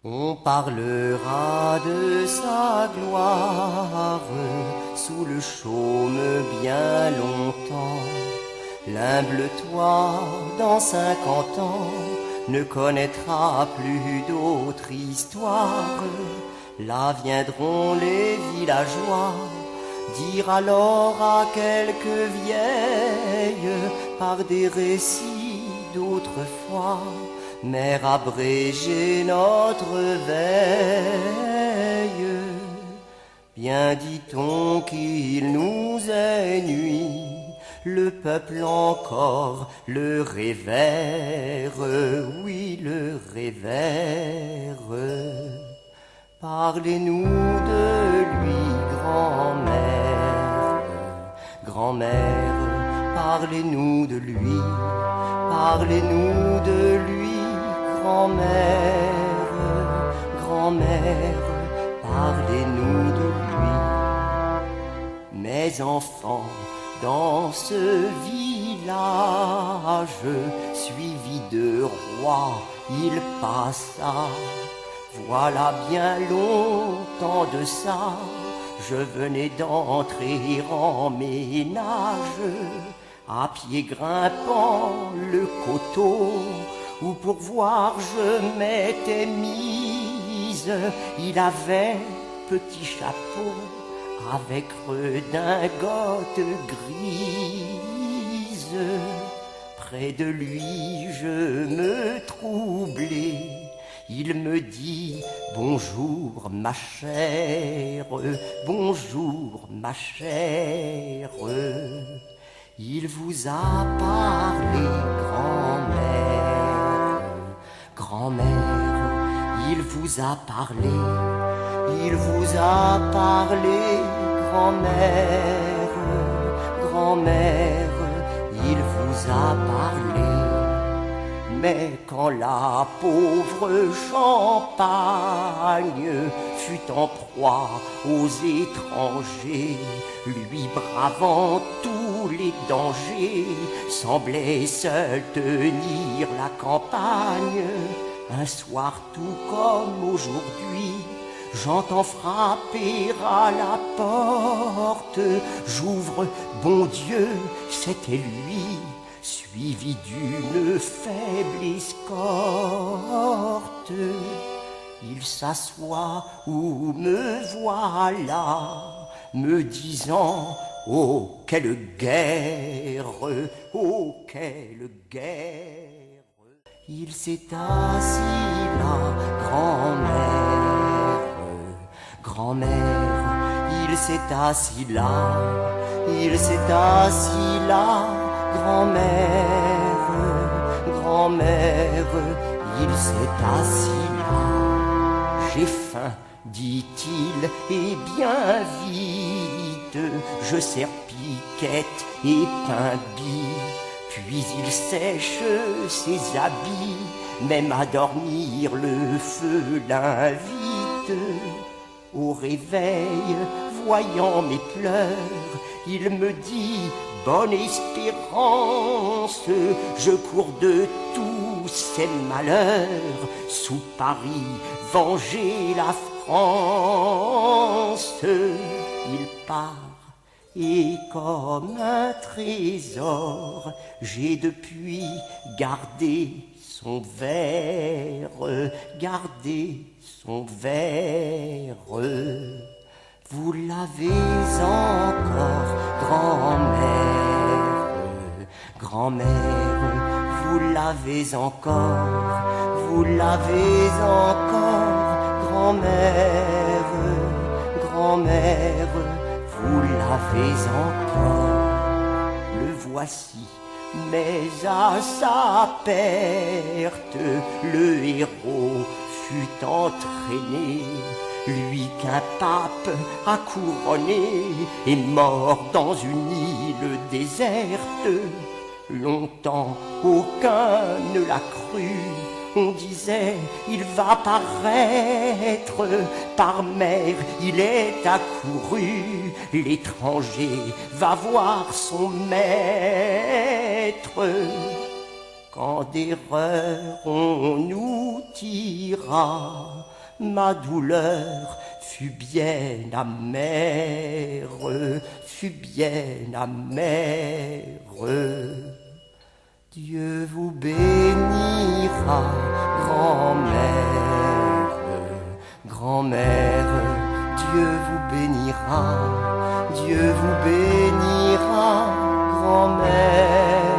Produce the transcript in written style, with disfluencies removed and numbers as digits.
On parlera de sa gloire sous le chaume bien longtemps. L'humble toi, dans 50 ans, ne connaîtra plus d'autre histoire. Là viendront les villageois dire alors à quelques vieilles par des récits d'autrefois, mère abrégée notre veille. Bien dit-on qu'il nous est nuit, le peuple encore le révère, oui le révère. Parlez-nous de lui, grand-mère, grand-mère, parlez-nous de lui, parlez-nous de lui, grand-mère, grand-mère, parlez-nous de lui. Mes enfants, dans ce village, suivi de rois, il passa. Voilà bien longtemps de ça, je venais d'entrer en ménage, à pied grimpant le coteau, où pour voir je m'étais mise. Il avait petit chapeau avec redingote grise. Près de lui je me troublais. Il me dit bonjour ma chère, bonjour ma chère. Il vous a parlé, grand-mère, grand-mère, il vous a parlé, il vous a parlé, grand-mère, grand-mère, il vous a parlé. Mais quand la pauvre Champagne fut en proie aux étrangers, lui bravant tous les dangers, semblait seul tenir la campagne. Un soir tout comme aujourd'hui, j'entends frapper à la porte. J'ouvre, bon Dieu, c'était lui, suivi d'une faible escorte. Il s'assoit où me voilà, me disant « Oh, quelle guerre! Oh, quelle guerre !» Il s'est assis là, grand-mère, grand-mère, il s'est assis là, il s'est assis là, grand-mère, grand-mère, il s'est assis là. J'ai faim, dit-il, et bien vite, je sers piquette et pain bis. Puis il sèche ses habits, même à dormir le feu l'invite. Au réveil, voyant mes pleurs, il me dit « Bonne espérance, je cours de tous ces malheurs, sous Paris, venger la France. » Il part, et comme un trésor, j'ai depuis gardé son verre, gardé son verre. Vous l'avez encore, grand-mère, grand-mère, vous l'avez encore, vous l'avez encore, grand-mère, grand-mère, vous l'avez encore. Le voici, mais à sa perte, le héros fut entraîné. Lui qu'un pape a couronné est mort dans une île déserte. Longtemps aucun ne l'a cru, on disait il va paraître, par mer il est accouru, l'étranger va voir son maître. Quand d'erreur on nous tira, ma douleur fut bien amère, fut bien amère. Dieu vous bénira, grand-mère, grand-mère, Dieu vous bénira, Dieu vous bénira, grand-mère.